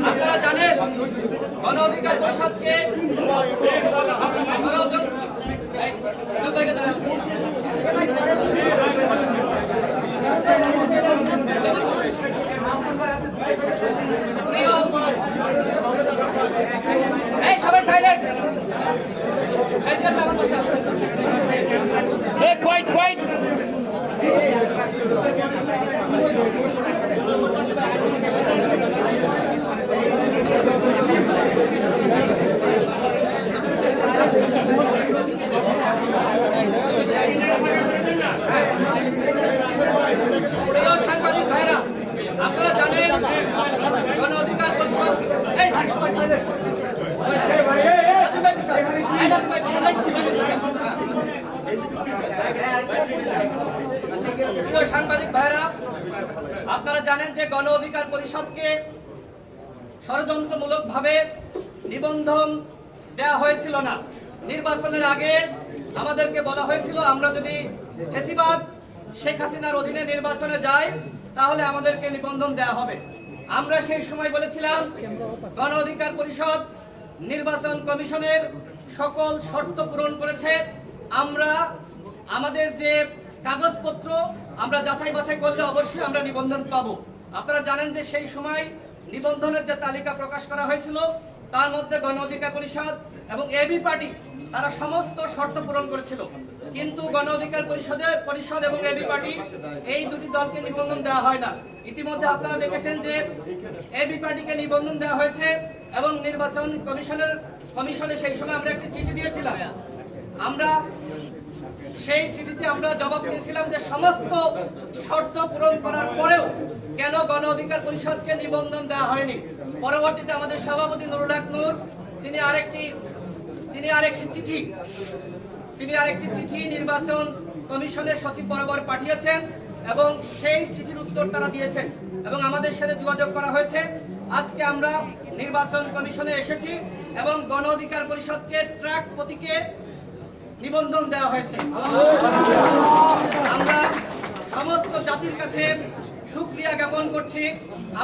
আপনারা জানেন গণ অধিকার পরিষদকে সবাই সাইলেন্ট। Quiet, quiet. সাংবাদিক ভাইরা, আপনারা জানেন গণ অধিকার পরিষদ সাংবাদিক ভাইরা, আপনারা জানেন যে গণ অধিকার পরিষদকে ষড়যন্ত্রমূলকভাবে নিবন্ধন দেয়া হয়েছিল না। নির্বাচনের আগে আমাদেরকে বলা হয়েছিল আমরা যদি ফ্যাসিবাদ শেখ হাসিনার অধীনে নির্বাচনে যাই তাহলে আমাদেরকে নিবন্ধন দেয়া হবে। আমরা সেই সময় বলেছিলাম গণ অধিকার পরিষদ নির্বাচন কমিশনের সকল শর্ত পূরণ করেছে। আমরা আমাদের যে কাগজপত্র আমরা যাচাই বাছাই করলে অবশ্যই আমরা নিবন্ধন পাবো। আপনারা জানেন যে সেই সময় নিবন্ধনের যে তালিকা প্রকাশ করা হয়েছিল তার মধ্যে গণ অধিকার পরিষদ এবং এবি পার্টি তারা সমস্ত শর্ত পূরণ করেছিল, কিন্তু গণ অধিকার পরিষদ এবং এবি পার্টি এই দুটি দলকে নিবন্ধন দেওয়া হয় না। ইতিমধ্যে আপনারা দেখেছেন যে এবি পার্টিকে নিবন্ধন দেওয়া হয়েছে এবং নির্বাচন কমিশনে সেই সময় আমরা একটি চিঠি দিয়েছিলাম। আমরা সেই চিঠিতে আমরা জবাব দিয়েছিলাম যে সমস্ত শর্ত পূরণ করার পরেও কেন গণ অধিকার পরিষদকে নিবন্ধন দেওয়া হয়নি। পরবর্তীতে আমাদের সভাপতি নুরুল হক নূর তিনি আরেকটি চিঠি নির্বাচন কমিশনের সচিব বরাবর পাঠিয়েছেন এবং সেই চিঠির উত্তর তারা দিয়েছেন এবং আমাদের সাথে যোগাযোগ করা হয়েছে। আজকে আমরা নির্বাচন কমিশনে এসেছি এবং গণ অধিকার পরিষদকে ট্রাক প্রতীকে নিবন্ধন দেওয়া হয়েছে। আমরা সমস্ত জাতির কাছে শুকরিয়া জ্ঞাপন করছি।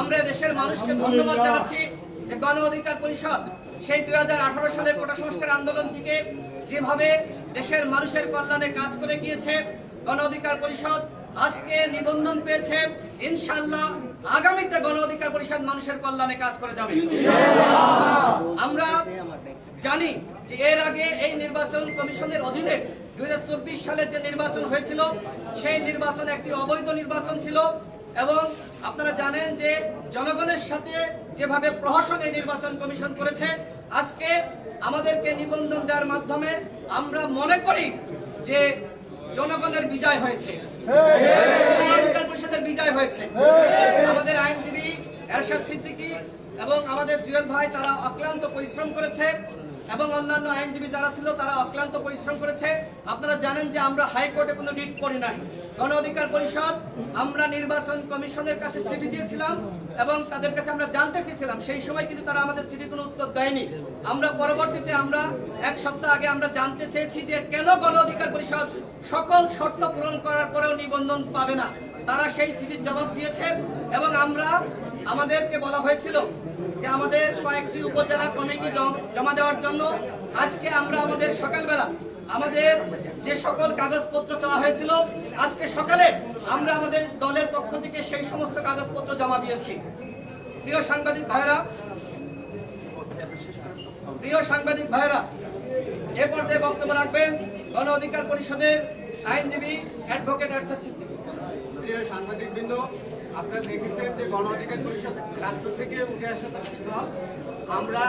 আমরা দেশের মানুষকে ধন্যবাদ জানাচ্ছি যে গণ অধিকার পরিষদ সেই 2018 সালের কোটা সংস্কার আন্দোলন থেকে যেভাবে দেশের মানুষের কল্যাণে কাজ করে গিয়েছে, গণ অধিকার পরিষদ আজকে নিবন্ধন পেয়েছে। ইনশাআল্লাহ আগামীতে গণ অধিকার পরিষদ মানুষের কল্যাণে কাজ করে যাবে। আমরা জানি যে এর আগে এই নির্বাচন কমিশনের অধীনে 2024 সালের যে নির্বাচন হয়েছিল সেই নির্বাচন একটি অবৈধ নির্বাচন ছিল এবং আপনারা জানেন যে জনগণের সাথে যেভাবে প্রহসন এই নির্বাচন কমিশন করেছে। আজকে আমাদেরকে নিবন্ধন দেওয়ার মাধ্যমে আমরা মনে করি যে জনগণের বিজয় হয়েছে, গণ অধিকার পরিষদের বিজয় হয়েছে। আমাদের আইনজীবী এরশাদ সিদ্দিকী এবং আমাদের জুয়েল ভাই তারা অক্লান্ত পরিশ্রম করেছে এবং অন্যান্য আইনজীবী যারা ছিল তারা অক্লান্ত পরিশ্রম করেছে। আপনারা জানেন যে আমরা হাইকোর্টে কোনো রিট করি নাই। গণ অধিকার পরিষদ আমরা নির্বাচন কমিশনের কাছে চিঠি দিয়েছিলাম এবং তাদের কাছে আমরা জানতে চেয়েছিলাম, সেই সময় কিন্তু তারা আমাদের চিঠির কোনো উত্তর দেয়নি। আমরা পরবর্তীতে আমরা এক সপ্তাহ আগে আমরা জানতে চেয়েছি যে কেন গণ অধিকার পরিষদ সকল শর্ত পূরণ করার পরেও নিবন্ধন পাবে না। তারা সেই চিঠির জবাব দিয়েছে এবং আমাদেরকে বলা হয়েছিল যে আমাদের কয়েকটি উপজেলা কমিটি জমা দেওয়ার জন্য। আজকে আমরা আমাদের সকালবেলা আমাদের যে সকল কাগজপত্র চাওয়া হয়েছিল আজকে সকালে আমরা আমাদের দলের পক্ষ থেকে সেই সমস্ত কাগজপত্র জমা দিয়েছি। প্রিয় সাংবাদিক ভাইরা, এ পর্যায়ে বক্তব্য রাখবেন গণ অধিকার পরিষদের আইনজীবী অ্যাডভোকেট এরশাদ সিদ্দিকী। প্রিয় সাংবাদিকবৃন্দ, আপনারা দেখেছেন যে গণ অধিকার পরিষদ রাষ্ট্র থেকে উঠে আসা দল। আমরা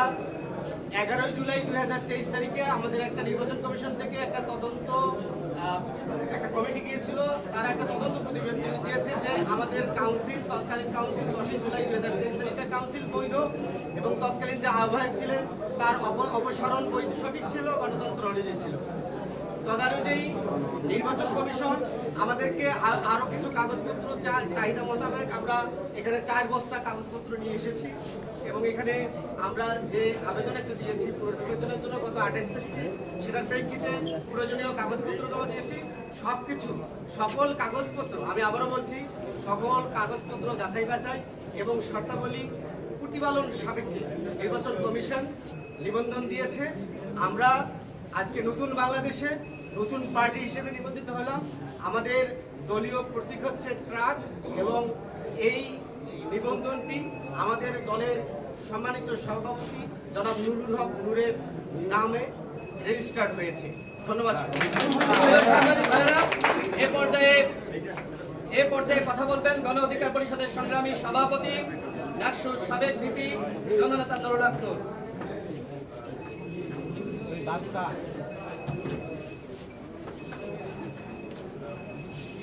11 জুলাই 2023 তারিখে আমাদের একটা নির্বাচন কমিশন থেকে একটা কমিটি গিয়েছিল। তারা একটা তদন্ত প্রতিবেদন দিয়েছে যে আমাদের তৎকালীন কাউন্সিল 10 জুলাই 2023 তারিখে কাউন্সিল বৈধ এবং তৎকালীন যে আহ্বায়ক ছিলেন তার অপসারণ বৈধ সঠিক ছিল, গণতন্ত্র অনুযায়ী ছিল। তদানুযায়ী নির্বাচন কমিশন আমাদেরকে আরো কিছু কাগজপত্র চাহিদা মোতাবেক আমরা এখানে 4 বস্তা কাগজপত্র নিয়ে এসেছি এবং এখানে আমরা যে আবেদন একটা দিয়েছি পুনর্বিবেচনার জন্য গত 28 তারিখে, সেটার প্রেক্ষিতে প্রয়োজনীয় কাগজপত্র জমা দিয়েছি। সকল কাগজপত্র, আমি আবারও বলছি, সকল কাগজপত্র যাচাই বাছাই এবং শর্তাবলী প্রতিপালন সাপেক্ষে নির্বাচন কমিশন নিবন্ধন দিয়েছে। আমরা আজকে নতুন বাংলাদেশে নতুন পার্টি হিসেবে নিবন্ধিত হলাম। আমাদের দলীয় প্রতীক হচ্ছে ট্রাক এবং এই নিবন্ধনটি আমাদের দলের সম্মানিত সভাপতি জনাব নুরুল হক নূরের নামে রেজিস্টার্ড হয়েছে। ধন্যবাদ। এ পর্যায়ে কথা বলবেন গণ অধিকার পরিষদের সংগ্রামী সভাপতি ডাকসুর সাবেক ভিপি জননেতা নুরুল হক নূর।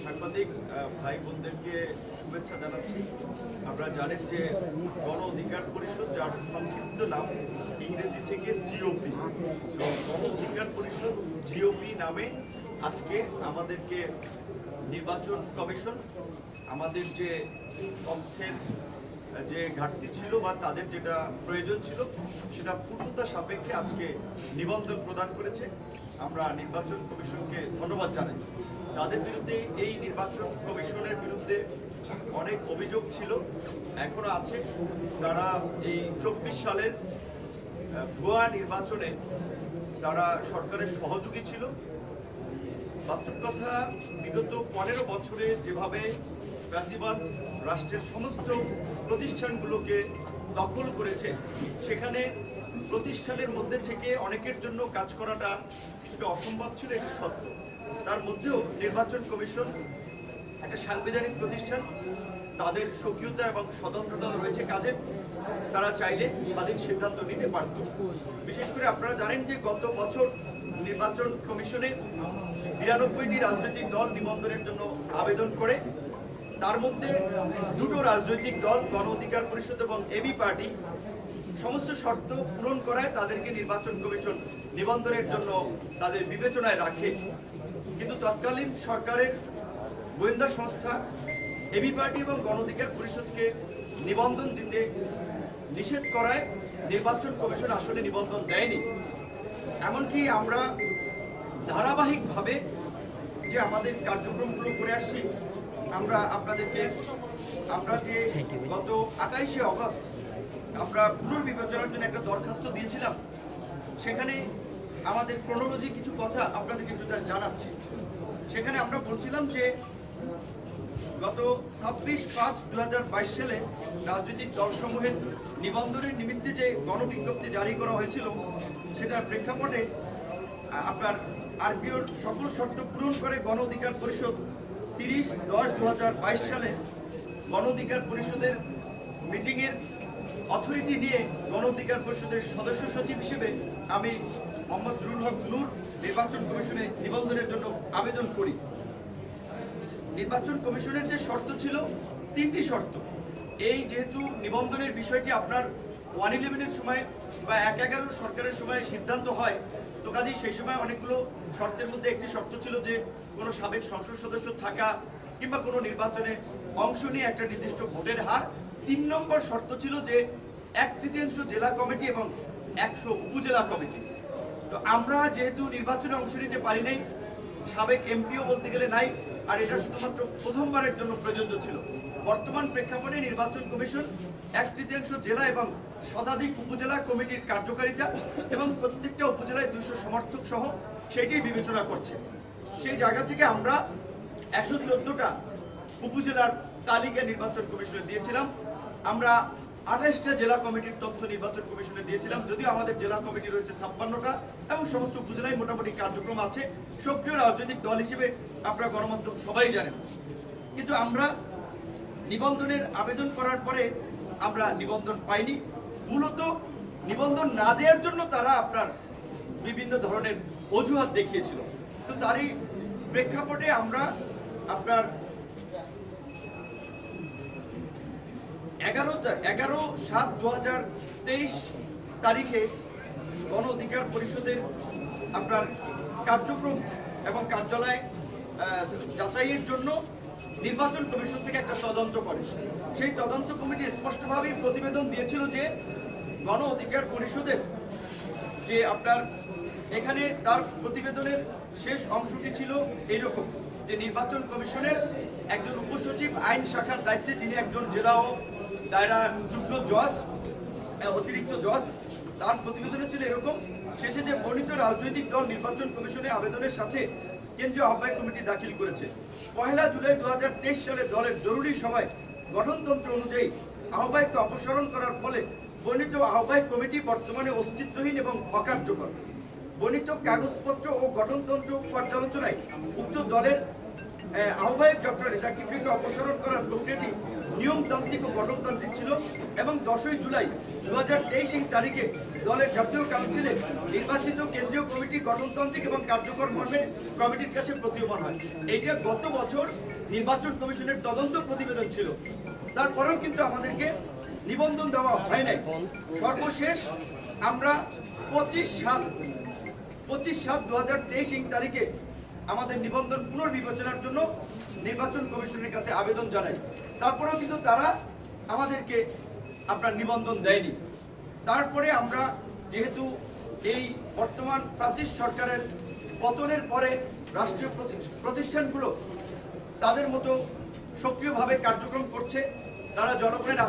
সাংবাদিক ভাই বোনদেরকে শুভেচ্ছা জানাচ্ছি। আপনারা জানেন যে গণ অধিকার পরিষদ, যার সংক্ষিপ্ত নাম ইংরেজি থেকে জিওপি, গণ অধিকার পরিষদ জিওপি নামে আজকে আমাদেরকে নির্বাচন কমিশন আমাদের যে তথ্যের যে ঘাটতি ছিল বা তাদের যেটা প্রয়োজন ছিল সেটা পূর্ণতা সাপেক্ষে আজকে নিবন্ধন প্রদান করেছে। আমরা নির্বাচন কমিশনকে ধন্যবাদ জানাই। তাদের বিরুদ্ধে, এই নির্বাচন কমিশনের বিরুদ্ধে অনেক অভিযোগ ছিল, এখনো আছে। তারা এই 24 সালের ভুয়া নির্বাচনে তারা সরকারের সহযোগী ছিল। বাস্তব কথা, বিগত 15 বছরে যেভাবে ফ্যাসিবাদ রাষ্ট্রের সমস্ত প্রতিষ্ঠানগুলোকে দখল করেছে, সেখানে প্রতিষ্ঠানের মধ্যে থেকে অনেকের জন্য কাজ করাটা কিছুটা অসম্ভব ছিল, এটা সত্য। তার মধ্যেও নির্বাচন কমিশন একটা সাংবিধানিক প্রতিষ্ঠান, তাদের স্বকীয়তা এবং স্বতন্ত্রতা রয়েছে কাজে। তারা চাইলে স্বাধীন সিদ্ধান্ত নিতে পারত। বিশেষ করে আপনারা জানেন যে গত বছর নির্বাচন কমিশনে 92টি রাজনৈতিক দল নিবন্ধনের জন্য আবেদন করে। তার মধ্যে 2টো রাজনৈতিক দল, গণ অধিকার পরিষদ এবং এবি পার্টি, সমস্ত শর্ত পূরণ করায় তাদেরকে নির্বাচন কমিশন নিবন্ধনের জন্য তাদের বিবেচনায় রাখে। কিন্তু তৎকালীন সরকারের গোয়েন্দা সংস্থা এবি পার্টি এবং গণ অধিকার পরিষদকে নিবন্ধন দিতে নিষেধ করায় নির্বাচন কমিশন আসলে নিবন্ধন দেয়নি। এমনকি আমরা ধারাবাহিকভাবে যে আমাদের কার্যক্রমগুলো করে আসছি, আমরা যে গত 28শে অগস্ট আমরা পুনর্বিবেচনার জন্য একটা দরখাস্ত দিয়েছিলাম, সেখানে আমাদের ক্রোনোলজি কিছু কথা আপনাদেরকে একটু জানাচ্ছি। সেখানে আমরা বলছিলাম যে গত 26/5/2022 সালে রাজনৈতিক দলসমূহের নিবন্ধনের নিমিত্তে যে গণবিজ্ঞপ্তি জারি করা হয়েছিল, সেটার প্রেক্ষাপটে আপনার আরপিওর সকল শর্ত পূরণ করে গণ অধিকার পরিষদ 30/10/2022 সালে গণ অধিকার পরিষদের মিটিংয়ের অথরিটি নিয়ে গণ অধিকার পরিষদের সদস্য সচিব হিসেবে আমি মোহাম্মদ নুরুল হক নূর নির্বাচন কমিশনে নিবন্ধনের জন্য আবেদন করি। নির্বাচন কমিশনের যে শর্ত ছিল, 3টি শর্ত। এই যেহেতু নিবন্ধনের বিষয়টি আপনার 111-এর সময় বা 1/11 সরকারের সময় সিদ্ধান্ত হয়, তো কাজেই সেই সময় অনেকগুলো শর্তের মধ্যে একটি শর্ত ছিল যে কোনো সাবেক সংসদ সদস্য থাকা কিংবা কোনো নির্বাচনে অংশ নিয়ে একটা নির্দিষ্ট ভোটের হার। 3 নম্বর শর্ত ছিল যে 1/3 জেলা কমিটি এবং 100 উপজেলা কমিটি। তো আমরা যেহেতু নির্বাচনে অংশ নিতে পারি নাই, সাবেক এমপিও বলতে গেলে নাই, আর এটা শুধুমাত্র প্রথমবারের জন্য প্রযোজ্য ছিল। বর্তমান প্রেক্ষাপটে নির্বাচন কমিশন 1/3 জেলা এবং শতাধিক উপজেলা কমিটির কার্যকারিতা এবং প্রত্যেকটা উপজেলায় 200 সমর্থক সহ সেটি বিবেচনা করছে। সেই জায়গা থেকে আমরা 114টা উপজেলার তালিকা নির্বাচন কমিশনে দিয়েছিলাম। আমরা 28টা জেলা কমিটির তথ্য নির্বাচন কমিশনে দিয়েছিলাম, যদিও আমাদের জেলা কমিটি রয়েছে 56টা এবং সমস্ত উপজেলায় মোটামুটি কার্যক্রম আছে। সক্রিয় রাজনৈতিক দল হিসেবে আপনারা গণমাধ্যম সবাই জানেন। কিন্তু আমরা নিবন্ধনের আবেদন করার পরে আমরা নিবন্ধন পাইনি। মূলত নিবন্ধন না দেওয়ার জন্য তারা আপনার বিভিন্ন ধরনের অজুহাত দেখিয়েছিল। তো তারই প্রেক্ষাপটে আমরা আপনার 11/7/2023 তারিখে গণ অধিকার পরিষদের আপনার কার্যক্রম এবং কার্যালয় যাচাইয়ের জন্য নির্বাচন কমিশন থেকে একটা তদন্ত করে। সেই তদন্ত কমিটি স্পষ্টভাবেই প্রতিবেদন দিয়েছিল যে গণ অধিকার পরিষদের যে আপনার এখানে তার প্রতিবেদনের শেষ অংশটি ছিল এইরকম যে নির্বাচন কমিশনের একজন উপসচিব আইন শাখার দায়িত্বে, যিনি একজন জেলা ও দায়রা যুগ্ম জজ, অতিরিক্ত জজ, তার প্রতিবেদনে ছিল এরকম: শেষে যে বর্ণিত রাজনৈতিক দল নির্বাচন কমিশনে আবেদনের সাথে কেন্দ্রীয় আহ্বায়ক কমিটি দাখিল করেছে। 1 জুলাই 2023 সালে দলের জরুরি সভায় গঠনতন্ত্র অনুযায়ী আহ্বায়ককে অপসারণ করার ফলে বর্ণিত আহ্বায়ক কমিটি বর্তমানে অস্তিত্বহীন এবং অকার্যকর। বর্ণিত কাগজপত্র ও গঠনতন্ত্র পর্যালোচনায় উক্ত দলের আহ্বায়ক ডক্টর রেজা কিবরিকে অপসারণ করার প্রক্রিয়াটি নিয়মতান্ত্রিক ও গঠনতান্ত্রিক ছিল এবং 10 জুলাই 2023 তারিখে দলের জাতীয় কাউন্সিলে নির্বাচিত কেন্দ্রীয় কমিটি গঠনতান্ত্রিক এবং কার্যকর মর্মে কমিটির কাছে প্রতীয়মান হয়। এইটা গত বছর নির্বাচন কমিশনের তদন্ত প্রতিবেদন ছিল। তারপরেও কিন্তু আমাদেরকে নিবন্ধন দেওয়া হয় নাই। সর্বশেষ আমরা 25/7/2023 তারিখে আমাদের নিবন্ধন পুনর্বিবেচনার জন্য নির্বাচন কমিশনের কাছে আবেদন জানাই। তারপরেও কিন্তু তারা আমাদেরকে আপনার নিবন্ধন দেয়নি। তারপরে আমরা যেহেতু এই বর্তমান ফ্যাসিস্ট সরকারের পতনের পরে রাষ্ট্রীয় প্রতিষ্ঠানগুলো তাদের মতো সক্রিয়ভাবে কার্যক্রম করছে, তারা জনগণের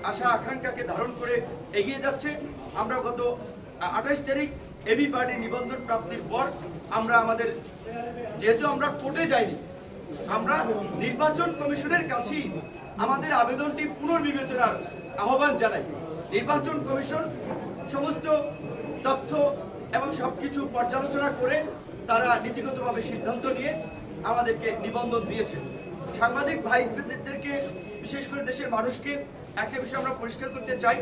আশা আকাঙ্ক্ষাকে ধারণ করে এগিয়ে যাচ্ছে। আমরা গত 28 তারিখ এবি পার্টির নিবন্ধন প্রাপ্তির পর আমরা আমাদের, যেহেতু আমরা কোর্টে যাইনি, আমরা নির্বাচন কমিশনের কাছেই আমাদের আবেদনটি পুনর্বিবেচনার আহ্বান জানাই। নির্বাচন কমিশন সমস্ত তথ্য এবং সবকিছু পর্যালোচনা করে তারা নীতিগতভাবে সিদ্ধান্ত নিয়ে আমাদেরকে নিবন্ধন দিয়েছে। সাংবাদিক ভাইদেরকে, বিশেষ করে দেশের মানুষকে একটা বিষয় আমরা পরিষ্কার করতে চাই।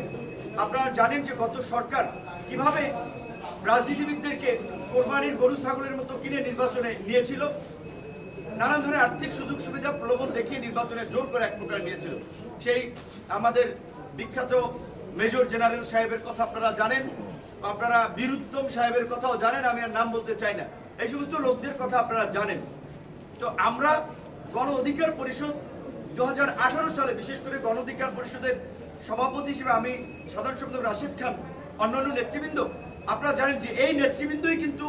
আপনারা জানেন যে গত সরকার কিভাবে রাজনীতিবিদদেরকে কোরবানির গরু ছাগলের মতো কিনে নির্বাচনে নিয়েছিল, নানান ধরনের আর্থিক সুযোগ সুবিধা প্রলোভন দেখিয়ে নির্বাচনে জোর করে এক প্রকার নিয়েছিল। সেই আমাদের বিখ্যাত মেজর জেনারেল সাহেবের কথা আপনারা জানেন, আপনারা বীরুত্তম সাহেবের কথাও জানেন, আমি আর নাম বলতে চাই না, এই সমস্ত লোকদের কথা আপনারা জানেন। তো আমরা গণ অধিকার পরিষদ 2018 সালে, বিশেষ করে গণ অধিকার পরিষদের সভাপতি হিসেবে আমি, সাধারণ সম্পাদক রাশিদ খান, অন্যান্য নেতৃবৃন্দ, আপনারা জানেন যে এই নেতৃবৃন্দই কিন্তু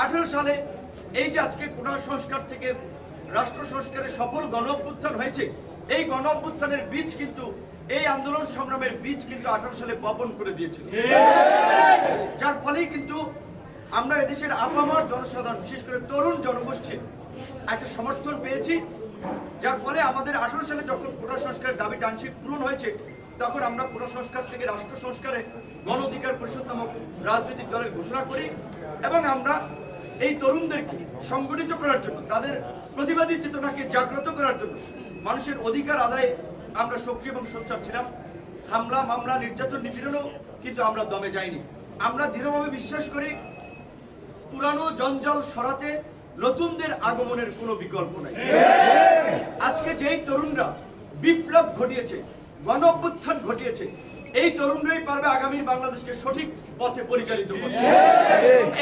18 সালে এই যে আজকে কোটা সংস্কার থেকে রাষ্ট্র সংস্কারের সফল গণ অভ্যুত্থান হয়েছে, এই গণ অভ্যুত্থানের বীজ কিন্তু, এই আন্দোলন সংগ্রামের বীজ কিন্তু 18 সালে বপন করে দিয়েছিল। যার ফলেই কিন্তু আমরা এদেশের আপামর জনসাধারণ, বিশেষ করে তরুণ জনগোষ্ঠীর একটা সমর্থন পেয়েছি, যার ফলে আমাদের 18 সালে যখন কোটা সংস্কারের দাবিটা আংশিক পূরণ হয়েছে, তখন আমরা কোটা সংস্কার থেকে রাষ্ট্র সংস্কারে গণ অধিকার পরিষদ নামক রাজনৈতিক দলের ঘোষণা করি এবং আমরা এই তরুণদেরকে সংগঠিত করার জন্য, তাদের প্রতিবাদী চেতনাকে জাগ্রত করার জন্য, মানুষের অধিকার আদায়ে আমরা সক্রিয় এবং সোচ্চার ছিলাম। হামলা, মামলা, নির্যাতন, নিপীড়নও কিন্তু আমরা দমে যাইনি। আমরা দৃঢ়ভাবে বিশ্বাস করি পুরানো জঞ্জাল সরাতে নতুনদের আগমনের কোনো বিকল্প নাই। আজকে যেই তরুণরা বিপ্লব ঘটিয়েছে, গণ অভ্যুত্থান ঘটিয়েছে, এই তরুণরাই পারবে আগামীর বাংলাদেশকে সঠিক পথে পরিচালিত করতে।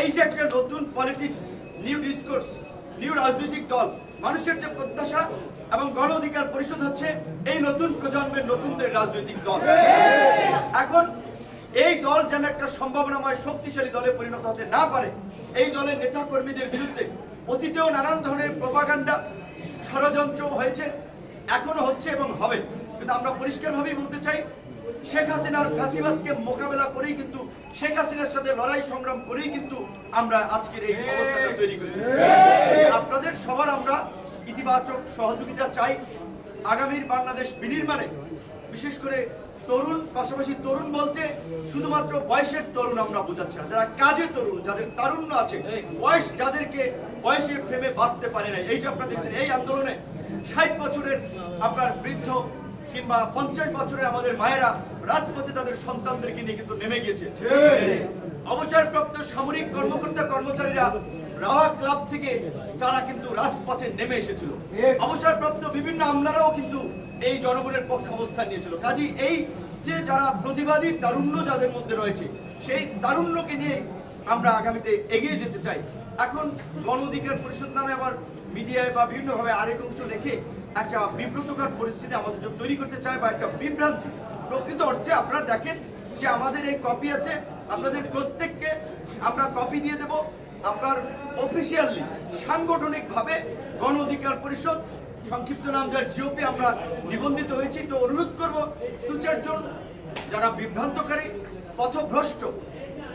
এই যে একটা নতুন পলিটিক্স, নিউ ডিসকোর্স, নিউ রাজনৈতিক দল, মানুষের যে প্রত্যাশা, এবং গণ অধিকার পরিষদ হচ্ছে এই নতুন প্রজন্মের নতুনদের রাজনৈতিক দল। এখন এই দল যেন একটা সম্ভাবনাময় শক্তিশালী দলে পরিণত হতে না পারে, এই দলের নেতা কর্মীদের বিরুদ্ধে অতীতেও নানান ধরনের প্রপাগান্ডা, ষড়যন্ত্র হয়েছে, এখনো হচ্ছে এবং হবে। কিন্তু আমরা পরিষ্কারভাবেই বলতে চাই, শেখ হাসিনার ফ্যাসিবাদকে মোকাবেলা করেই কিন্তু, শেখ হাসিনার সাথে লড়াই সংগ্রাম করেই কিন্তু আমরা আজকের এই অবস্থাটা তৈরি করেছি। আপনাদের সবার আমরা ইতিবাচক সহযোগিতা চাই। আগামীর বাংলাদেশ বিনির্মাণে বিশেষ করে তরুণ, পাশাপাশি তরুণ বলতে শুধুমাত্র বয়সের তরুণ আমরা বোঝাচ্ছি না, যারা কাজে তরুণ, যাদের তারুণ্য আছে, বয়স যাদেরকে বয়সের ফ্রেমে বাঁধতে পারে না। এই যে আপনারা দেখবেন এই আন্দোলনে 60 বছরের আপনার বৃদ্ধ কিংবা 50 বছরের আমাদের মায়েরা রাজপথে তাদের সন্তানদেরকে নিয়ে কিন্তু নেমে গিয়েছে। অবসরপ্রাপ্ত সামরিক কর্মকর্তা কর্মচারীরা রাওয়া ক্লাব থেকে তারা কিন্তু রাজপথে নেমে এসেছিল। অবসরপ্রাপ্ত বিভিন্ন আমলারাও কিন্তু এই জনগণের পক্ষে অবস্থান নিয়েছিল। কাজী এই যে যারা প্রতিবাদী তারুণ্য যাদের মধ্যে রয়েছে, সেই তারুণ্যকে নিয়ে আমরা আগামীতে এগিয়ে যেতে চাই। এখন গণ অধিকার পরিষদ নামে আবার মিডিয়ায় বা বিভিন্নভাবে আরেক অংশ রেখে একটা বিব্রতকর পরিস্থিতি আমাদের জন্য তৈরি করতে চায়, বা একটা বিভ্রান্তি। প্রকৃত অর্থে আপনারা দেখেন যে আমাদের এই কপি আছে, আপনাদের প্রত্যেককে আমরা কপি দিয়ে দেব। আপনার অফিসিয়ালি, সাংগঠনিকভাবে গণ অধিকার পরিষদ সংক্ষিপ্ত নাম যার জিওপি আমরা নিবন্ধিত হয়েছি। তো অনুরোধ করব 2-4 জন যারা বিভ্রান্তকারী পথভ্রষ্ট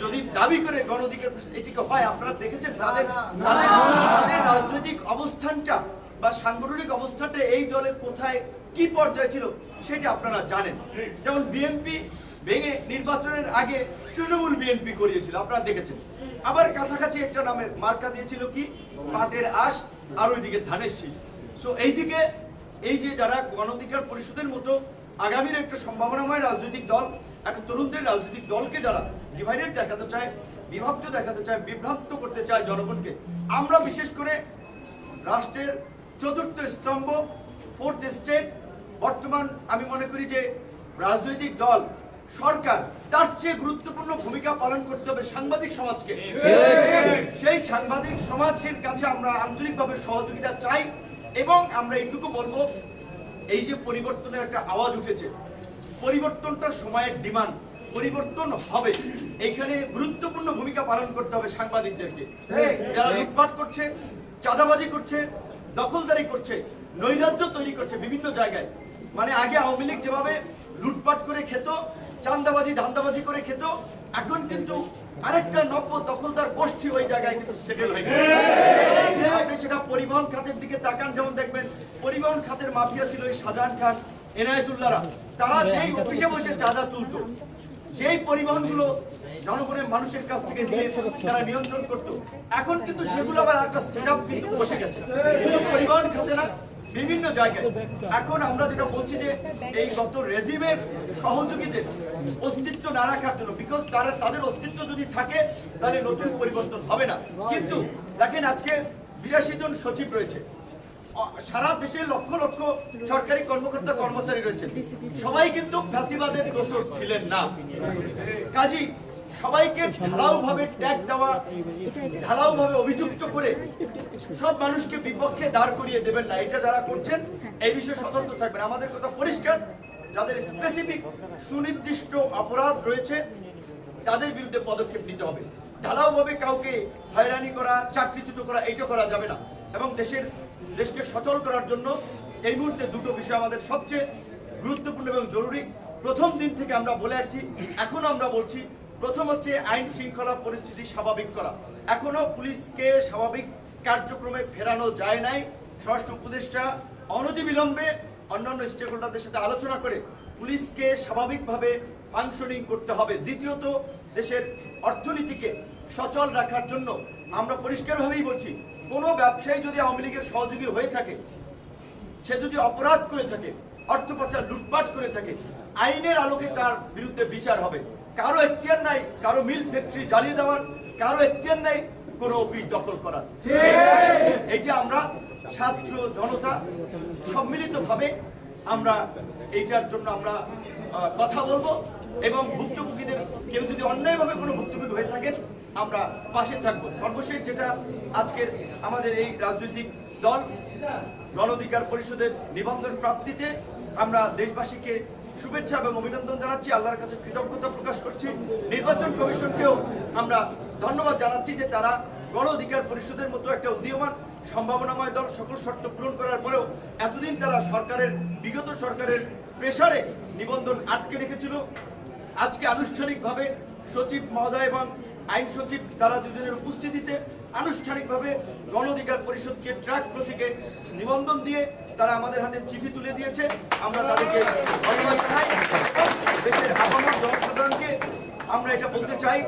যদি দাবি করে গণ অধিকার এটিকে হয়, আপনারা দেখেছেন তাদের রাজনৈতিক অবস্থানটা বা সাংগঠনিক অবস্থানটা এই দলের কোথায় কি পর্যায়ে ছিল সেটা আপনারা জানেন। যেমন বিএনপি ভেঙে নির্বাচনের আগে তৃণমূল বিএনপি করিয়েছিল, আপনারা দেখেছেন। আবার কাছাকাছি একটা নামের মার্কা দিয়েছিল কি পাটের আঁশ, আর ওইদিকে ধানের শীষ। সো এইদিকে এই যে যারা গণ অধিকার পরিষদের মতো আগামীর একটা সম্ভাবনাময় রাজনৈতিক দল, একটা তরুণদের রাজনৈতিক দলকে যারা ডিভাইডেড দেখাতে চায়, বিভক্ত দেখাতে চায়, বিভ্রান্ত করতে চায় জনগণকে, আমরা বিশেষ করে রাষ্ট্রের চতুর্থ স্তম্ভ, ফোর্থ স্টেট, বর্তমান আমি মনে করি যে রাজনৈতিক দল সরকার তার চেয়ে গুরুত্বপূর্ণ ভূমিকা পালন করতে হবে সাংবাদিক সমাজকে। সেই সাংবাদিক সমাজের কাছে আমরা আন্তরিকভাবে সহযোগিতা চাই এবং আমরা এইটুকু বলবো, এই যে পরিবর্তনের একটা আওয়াজ উঠেছে, পরিবর্তনটার সময়ের ডিমান্ড, পরিবর্তন হবে, এইখানে গুরুত্বপূর্ণ ভূমিকা পালন করতে হবে সাংবাদিকদেরকে। যারা লুটপাট করছে, চাঁদাবাজি করছে, দখলদারি করছে, নৈরাজ্য তৈরি করছে বিভিন্ন জায়গায়, মানে আগে আওয়ামী লীগ যেভাবে লুটপাট করে খেত, চাঁদাবাজি ধান্দাবাজি করে খেত, এখন কিন্তু আরেকটা নব্য দখলদার গোষ্ঠী ওই জায়গায় কিন্তু সেটেল হয়ে গেছে। আপনি সেটা পরিবহন খাতের দিকে তাকান, যেমন দেখবেন পরিবহন খাতের মাফিয়া ছিল এই শাহজাহান খান, এনায়েতুল্লাহরা, তারা যেই অফিসে বসে চাঁদা তুলত, যেই পরিবহনগুলো জনগণের মানুষের কাছ থেকে নিয়ে তারা নিয়ন্ত্রণ করতো, এখন কিন্তু সেগুলো আবার একটা সেটআপ কিন্তু বসে গেছে, শুধু পরিবহন খাতে না, বিভিন্ন জায়গায়। এখন আমরা যেটা বলছি যে এই গত রেজিমের সহযোগীদের অস্তিত্ব না রাখার জন্য, বিকজ তাদের অস্তিত্ব যদি থাকে তাহলে নতুন পরিবর্তন হবে না। কিন্তু দেখেন আজকে 82 জন সচিব রয়েছে, সারা দেশে লক্ষ লক্ষ সরকারি কর্মকর্তা কর্মচারী রয়েছেন, সবাই কিন্তু ফ্যাসিবাদের দোষর ছিলেন না। কাজী সবাইকে ঢালাওভাবে ট্যাগ দেওয়া, ঢালাওভাবে অভিযুক্ত করে সব মানুষকে বিপক্ষে দাঁড় করিয়ে দেবেন না। এটা যারা করছেন এই বিষয়ে সতর্ক থাকবেন। আমাদের কথা পরিষ্কার, যাদের স্পেসিফিক সুনির্দিষ্ট অপরাধ রয়েছে তাদের বিরুদ্ধে পদক্ষেপ নিতে হবে। ঢালাওভাবে কাউকে হয়রানি করা, চাকরিচ্যুত করা, এইটা করা যাবে না। এবং দেশকে সচল করার জন্য এই মুহূর্তে দুটো বিষয় আমাদের সবচেয়ে গুরুত্বপূর্ণ এবং জরুরি। প্রথম দিন থেকে আমরা বলে আসছি, এখনো আমরা বলছি, প্রথম হচ্ছে আইন শৃঙ্খলা পরিস্থিতি স্বাভাবিক করা। এখনো পুলিশকে স্বাভাবিক কার্যক্রমে ফেরানো যায় নাই। স্বরাষ্ট্র উপদেষ্টা অনতিবিলম্বে অন্যান্য স্টেক হোল্ডারদের সাথে আলোচনা করে পুলিশকে স্বাভাবিকভাবে ফাংশনিং করতে হবে। দ্বিতীয়ত, দেশের অর্থনীতিকে সচল রাখার জন্য আমরা পরিষ্কারভাবেই বলছি, কোনো ব্যবসায়ী যদি আওয়ামী লীগের সহযোগী হয়ে থাকে, সে যদি অপরাধ করে থাকে, অর্থ পাচার, লুটপাট করে থাকে, আইনের আলোকে তার বিরুদ্ধে বিচার হবে। কারো এখতিয়ার নাই কারো মিল ফ্যাক্টরি জ্বালিয়ে দেওয়ার, কারো এখতিয়ার নাই কোনো অফিস দখল করার। এইটা আমরা ছাত্র জনতা সম্মিলিতভাবে আমরা এইটার জন্য আমরা কথা বলবো এবং ভুক্তভোগীদের কেউ যদি অন্যায়ভাবে কোনো ভুক্তভোগী হয়ে থাকেন আমরা পাশে থাকবো। সর্বশেষ যেটা আজকের আমাদের এই রাজনৈতিক দল গণ অধিকার পরিষদের নিবন্ধন প্রাপ্তিতে আমরা দেশবাসীকে শুভেচ্ছা এবং অভিনন্দন জানাচ্ছি, আল্লাহর কাছে কৃতজ্ঞতা প্রকাশ করছি। নির্বাচন কমিশনকেও আমরা ধন্যবাদ জানাচ্ছি যে তারা গণ অধিকার পরিষদের মতো একটা উদীয়মান সম্ভাবনাময় দল সকল শর্ত পূরণ করার পরেও এতদিন তারা বিগত সরকারের প্রেসারে নিবন্ধন আটকে রেখেছিল। আজকে আনুষ্ঠানিকভাবে সচিব মহোদয় এবং আইন সচিব তারা দুজনের উপস্থিতিতে আনুষ্ঠানিকভাবে গণ অধিকার পরিষদকে ট্র্যাক প্রতীকে নিবন্ধন দিয়ে তারা আমাদের হাতে চিঠি তুলে দিয়েছে। আমরা তাদেরকে ধন্যবাদ জানাই। দেশের আপামর জনসাধারণকে আমরা এটা বলতে চাই,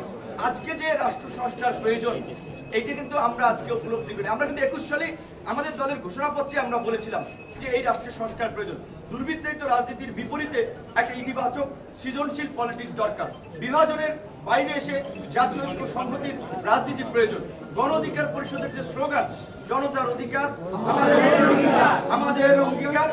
আজকে যে রাষ্ট্র সংস্কার প্রয়োজন এইটা কিন্তু আমরা আজকে উপলব্ধি করি। আমরা কিন্তু 21 সালে আমাদের দলের ঘোষণাপত্রে আমরা বলেছিলাম যে এই রাষ্ট্রের সংস্কার প্রয়োজন। দুর্বৃত্তায়িত রাজনীতির বিপরীতে একটা ইতিবাচক সৃজনশীল পলিটিক্স দরকার। বিভাজনের বাইরে এসে জাতীয় ঐক্য সংহতির রাজনীতি প্রয়োজন। গণ অধিকার পরিষদের যে স্লোগান, জনতার অধিকার আমাদের অঙ্গীকার,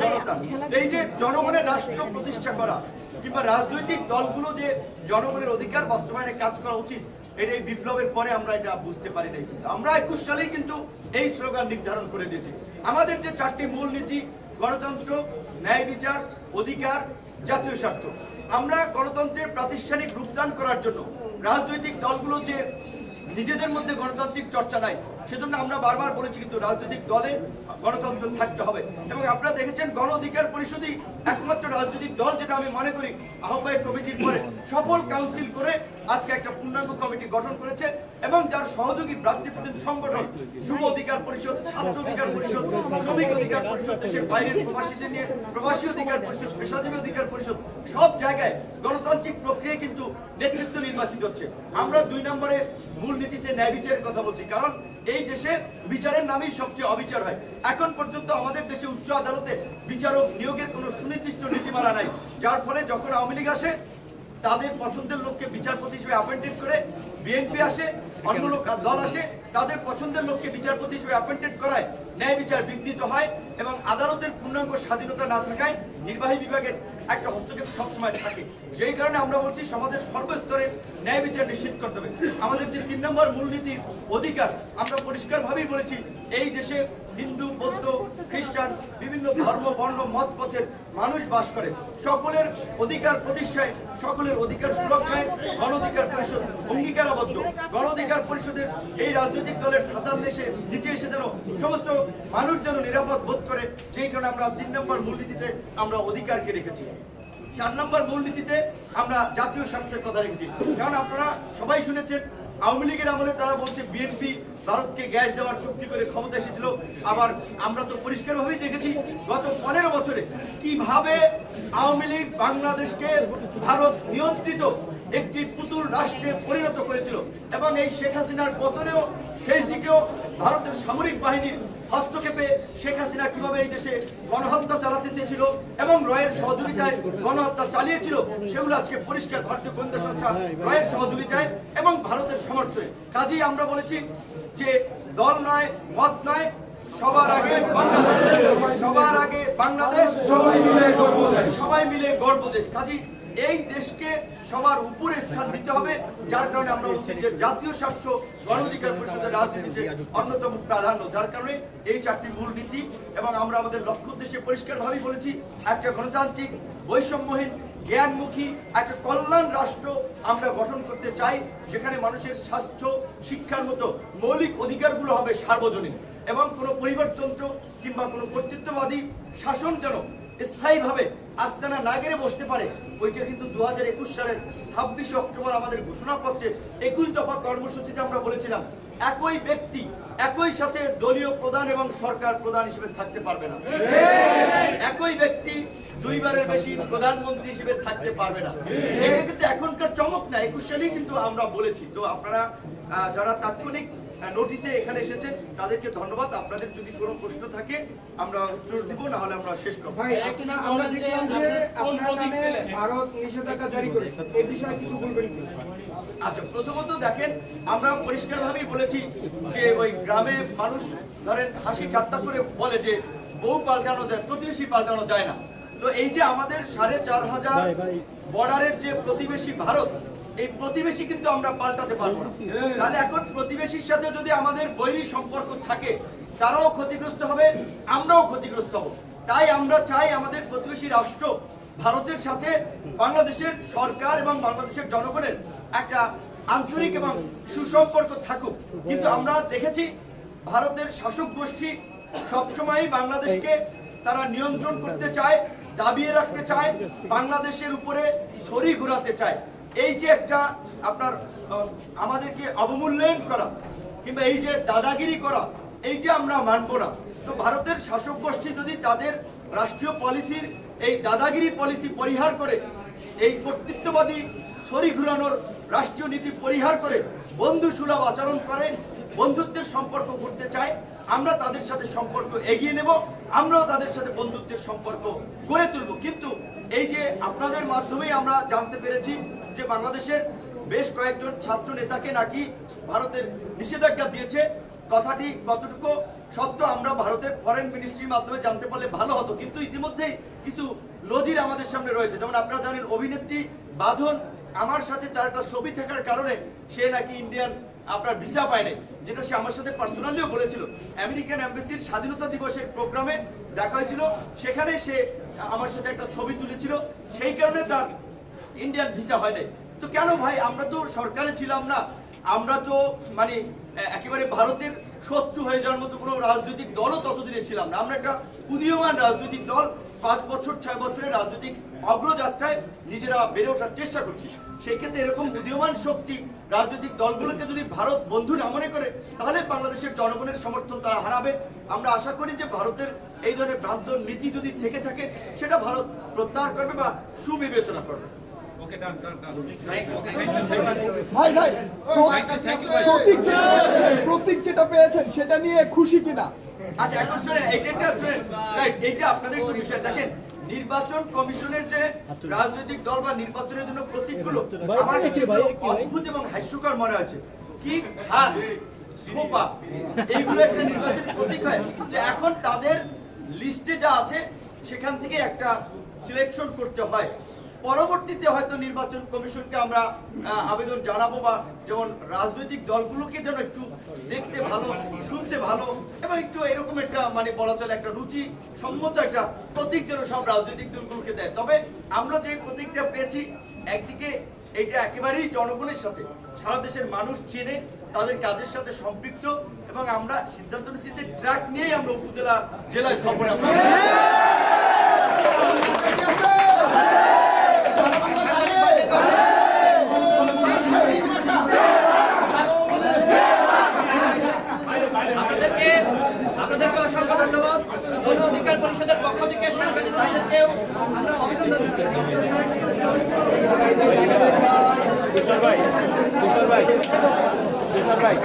জনতা, এই যে জনগণের রাষ্ট্র প্রতিষ্ঠা করা কিংবা রাজনৈতিক দলগুলো যে জনগণের অধিকার বাস্তবায়নে কাজ করা উচিত, এটা এই বিপ্লবের পরে আমরা এটা বুঝতে পারি নাই। কিন্তু আমরা 21 সালেই কিন্তু এই স্লোগান নির্ধারণ করে দিয়েছি। আমাদের যে 4টি মূলনীতি, গণতন্ত্র, ন্যায় বিচার, অধিকার, জাতীয় স্বার্থ, আমরা গণতন্ত্রের প্রাতিষ্ঠানিক রূপদান করার জন্য রাজনৈতিক দলগুলো যে নিজেদের মধ্যে গণতান্ত্রিক চর্চা নাই সেজন্য আমরা বারবার বলেছি কিন্তু রাজনৈতিক দলে গণতন্ত্র থাকতে হবে। এবং আপনারা দেখেছেন গণ অধিকার পরিষদই একমাত্র রাজনৈতিক দল যেটা আমি মনে করি আহ্বায়ক কমিটির পরে সফল কাউন্সিল করে আজকে একটা পূর্ণাঙ্গ কমিটি গঠন করেছে এবং যার সহযোগী ভ্রাতৃপ্রতিম সংগঠন যুব অধিকার পরিষদ, ছাত্র অধিকার পরিষদ, শ্রমিক অধিকার পরিষদ, দেশের বাইরের প্রবাসীদের নিয়ে প্রবাসী অধিকার পরিষদ, পেশাজীবী অধিকার পরিষদ, সব জায়গায় গণতান্ত্রিক প্রক্রিয়ায় কিন্তু নেতৃত্ব নির্বাচিত হচ্ছে। আমরা 2 নম্বরে মূলনীতিতে ন্যায় বিচারের কথা বলছি, কারণ এই দেশে বিচারের নামেই সবচেয়ে অবিচার হয়। এখন পর্যন্ত আমাদের দেশে উচ্চ আদালতে বিচারক নিয়োগের কোনো সুনির্দিষ্ট নীতিমালা নাই, যার ফলে যখন আওয়ামী লীগ আসে তাদের পছন্দের লোককে বিচারপতি হিসেবে অ্যাপয়েন্টেড করে, বিএনপি আসে, অন্য লোক দল আসে, তাদের পছন্দের লোককে বিচারপতি হিসেবে অ্যাপয়েন্টেড করায় ন্যায় বিচার বিঘ্নিত হয় এবং আদালতের পূর্ণাঙ্গ স্বাধীনতা না থাকায় নির্বাহী বিভাগের একটা হস্তক্ষেপ সবসময় থাকে। সেই কারণে আমরা বলছি সমাজের সর্বস্তরে ন্যায় বিচার নিশ্চিত করতে হবে। আমাদের যে 3 নম্বর মূলনীতি অধিকার, আমরা পরিষ্কারভাবেই বলেছি এই দেশে হিন্দু, বৌদ্ধ, খ্রিস্টান, বিভিন্ন ধর্ম, বর্ণ, মত পথের মানুষ বাস করে। সকলের অধিকার প্রতিষ্ঠায়, সকলের অধিকার সুরক্ষায় গণ অধিকার পরিষদ অঙ্গীকারাবদ্ধ। গণ অধিকার পরিষদের এই রাজনৈতিক দলের সাতার নিচে এসে যেন সমস্ত মানুষ যেন নিরাপদ বোধ করে, সেই কারণে আমরা 3 নম্বর মূলনীতিতে আমরা অধিকারকে রেখেছি। 4 নম্বর মূলনীতিতে আমরা জাতীয় স্বার্থের কথা রেখেছি, কারণ আপনারা সবাই শুনেছেন আওয়ামী লীগের আমলে তারা বলছে বিএনপি ভারতকে গ্যাস দেওয়ার চুক্তি করে ক্ষমতা এসেছিল। আবার আমরা তো পরিষ্কারভাবেই দেখেছি গত 15 বছরে কিভাবে আওয়ামী লীগ বাংলাদেশকে ভারত নিয়ন্ত্রিত একটি পুতুল রাষ্ট্রে পরিণত করেছিল এবং এই শেখ হাসিনার পতনেও শেষ দিকেও ভারতের সামরিক বাহিনীর হস্তক্ষেপে শেখ হাসিনা কিভাবে এই দেশে গণহত্যা চালাতে চেয়েছিল এবং রয়ের সহযোগিতায় গণহত্যা চালিয়েছিল, সেগুলো আজকে পরিষ্কার ভারতীয় গোয়েন্দা সংস্থা রয়ের সহযোগিতায় এবং ভারতের সমর্থনে। কাজেই আমরা বলেছি যে দল নয়, মত নয়, সবার আগে বাংলাদেশ, সবার আগে বাংলাদেশ, সবাই মিলে গর্ব দেশ। কাজেই এই দেশকে সবার উপরে স্থান দিতে হবে, যার কারণে আমরা বলছি যে জাতীয় স্বার্থ গণ অধিকার পরিষদের রাজনীতিতে অন্যতম প্রাধান্য, যার কারণে এই 4টি মূলনীতি এবং আমরা আমাদের লক্ষ্য উদ্দেশ্যে পরিষ্কারভাবেই বলেছি একটা গণতান্ত্রিক, বৈষম্যহীন, জ্ঞানমুখী একটা কল্যাণ রাষ্ট্র আমরা গঠন করতে চাই, যেখানে মানুষের স্বাস্থ্য, শিক্ষার মতো মৌলিক অধিকারগুলো হবে সার্বজনীন এবং কোনো পরিবারতন্ত্র কিংবা কোনো কর্তৃত্ববাদী শাসন যেন স্থায়ীভাবে আস্তানা না গেড়ে বসতে পারে। ওইটা কিন্তু 2021 সালের 26 অক্টোবর আমাদের ঘোষণাপত্রে 21 দফা কর্মসূচিতে আমরা বলেছিলাম একই ব্যক্তি একই সাথে দলীয় প্রধান এবং সরকার প্রধান হিসেবে থাকতে পারবে না। একই ব্যক্তি 2 বারের বেশি প্রধানমন্ত্রী হিসেবে থাকতে পারবে না। এটা কিন্তু এখনকার চমক না, 21 সালেই কিন্তু আমরা বলেছি। তো আপনারা যারা তাৎক্ষণিক নোটিশে এখানে এসেছেন তাদেরকে ধন্যবাদ। আপনাদের যদি কোনো প্রশ্ন থাকে আমরা উত্তর দিব, না হলে আমরা শেষ করব। আমরা দেখলাম যে আপনার নামে ভারত নিষেধাজ্ঞা জারি করেছে, এই বিষয়ে কিছু বলবেন কি? আচ্ছা, প্রথমত দেখেন আমরা পরিষ্কারভাবেই বলেছি যে ওই গ্রামে মানুষ ধরেন হাসি ঠাট্টা করে বলে যে বউ পাল্টানো যায়, প্রতিবেশী পাল্টানো যায় না। তো এই যে আমাদের 4500 বর্ডারের যে প্রতিবেশী ভারত, এই প্রতিবেশী কিন্তু আমরা পাল্টাতে পারবো না। তাহলে এখন প্রতিবেশীর সাথে যদি আমাদের বৈরী সম্পর্ক থাকে, তারাও ক্ষতিগ্রস্ত হবে, আমরাও ক্ষতিগ্রস্ত হব। তাই আমরা চাই আমাদের প্রতিবেশী রাষ্ট্র ভারতের সাথে বাংলাদেশের সরকার এবং বাংলাদেশের জনগণের একটা আন্তরিক এবং সুসম্পর্ক থাকুক। কিন্তু আমরা দেখেছি ভারতের শাসক গোষ্ঠী সবসময়ই বাংলাদেশকে তারা নিয়ন্ত্রণ করতে চায়, দাবিয়ে রাখতে চায়, বাংলাদেশের উপরে ছড়ি ঘোরাতে চায়। এই যে একটা আপনার আমাদেরকে অবমূল্যায়ন করা কিংবা এই যে দাদাগিরি করা, এই যে আমরা মানব না। তো ভারতের শাসক গোষ্ঠী যদি তাদের রাষ্ট্রীয় পলিসির এই দাদাগিরি পলিসি পরিহার করে, এই কর্তৃত্ববাদী ছড়ি ঘুরানোর রাষ্ট্রীয় নীতি পরিহার করে বন্ধু সুলভ আচরণ করে, বন্ধুত্বের সম্পর্ক করতে চায়, আমরা তাদের সাথে সম্পর্ক এগিয়ে নেব, আমরাও তাদের সাথে বন্ধুত্বের সম্পর্ক গড়ে তুলব। কিন্তু এই যে আপনাদের মাধ্যমেই আমরা জানতে পেরেছি যে বাংলাদেশের বেশ কয়েকজন ছাত্র নেতাকে নাকি ভারতের নিষেধাজ্ঞা দিয়েছে, কথাটি কতটুকু সত্য আমরা ভারতের ফরেন মিনিস্ট্রির মাধ্যমে জানতে পারলে ভালো হতো। কিন্তু ইতিমধ্যেই কিছু নজির আমাদের সামনে রয়েছে। যেমন আপনারা জানেন অভিনেত্রী বাঁধন আমার সাথে 4টা ছবি থাকার কারণে সে নাকি ইন্ডিয়ান আপনার ভিসা পায় নাই, যেটা সে আমার সাথে পার্সোনালিও বলেছিল। আমেরিকান এম্বাসির স্বাধীনতা দিবসের প্রোগ্রামে দেখা হয়েছিল, সেখানে সে আমার সাথে একটা ছবি তুলেছিল, সেই কারণে তার ইন্ডিয়ান ভিসা হয় নাই। তো কেন ভাই, আমরা তো সরকারে ছিলাম না, আমরা তো মানে একেবারে ভারতের শত্রু হয়ে যাওয়ার মতো কোনো রাজনৈতিক দলও ততদিনে ছিলাম না। আমরা একটা উদীয়মান রাজনৈতিক দল, 5 বছর 6 বছরের রাজনৈতিক অগ্রযাত্রায় নিজেরা বেড়ে ওঠার চেষ্টা করছি। সেই ক্ষেত্রে এরকম উদীয়মান শক্তি রাজনৈতিক দলগুলোকে যদি ভারত বন্ধু না মনে করে, তাহলে বাংলাদেশের জনগণের সমর্থন তারা হারাবে। আমরা আশা করি যে ভারতের এই ধরনের ভ্রান্ত নীতি যদি থেকে থাকে, সেটা ভারত প্রত্যাহার করবে বা সুবিবেচনা করবে। ভাই ভাই প্রতীক যেটা পেয়েছেন সেটা নিয়ে খুশি কিনা? আচ্ছা, এখন শুনেন, এইটা আপনাদের একটু বিষয় দেখেন। নির্বাচন কমিশনের যে রাজনৈতিক দল বা নির্বাচনের জন্য প্রতীকগুলো আমার কাছে অদ্ভুত এবং হাস্যকর মনে হয়েছে। কি খান সোপা, এইগুলো একটা নির্বাচনী প্রতীক হয় যে এখন তাদের লিস্টে যা আছে সেখান থেকে একটা সিলেকশন করতে হয়। পরবর্তীতে হয়তো নির্বাচন কমিশনকে আমরা আবেদন জানাবো, বা যেমন রাজনৈতিক দলগুলোকে যেন একটু দেখতে ভালো, শুনতে ভালো এবং একটু এরকম একটা মানে বলা চলে একটা রুচি সম্মত একটা প্রতীক যেন সব রাজনৈতিক দলগুলোকে দেয়। তবে আমরা যে প্রতীকটা পেয়েছি, একদিকে এটা একেবারেই জনগণের সাথে, সারা দেশের মানুষ চেনে, তাদের কাজের সাথে সম্পৃক্ত, এবং আমরা সিদ্ধান্ত নিচ্ছি যে ট্রাক নিয়েই আমরা উপজেলা জেলায় সফরে আমরা আপনাদেরকে অসংখ্য ধন্যবাদ। গণ অধিকার পরিষদের পক্ষ থেকে সাংবাদিক ভাইদেরকেও আমরা অভিনন্দন তুষার ভাই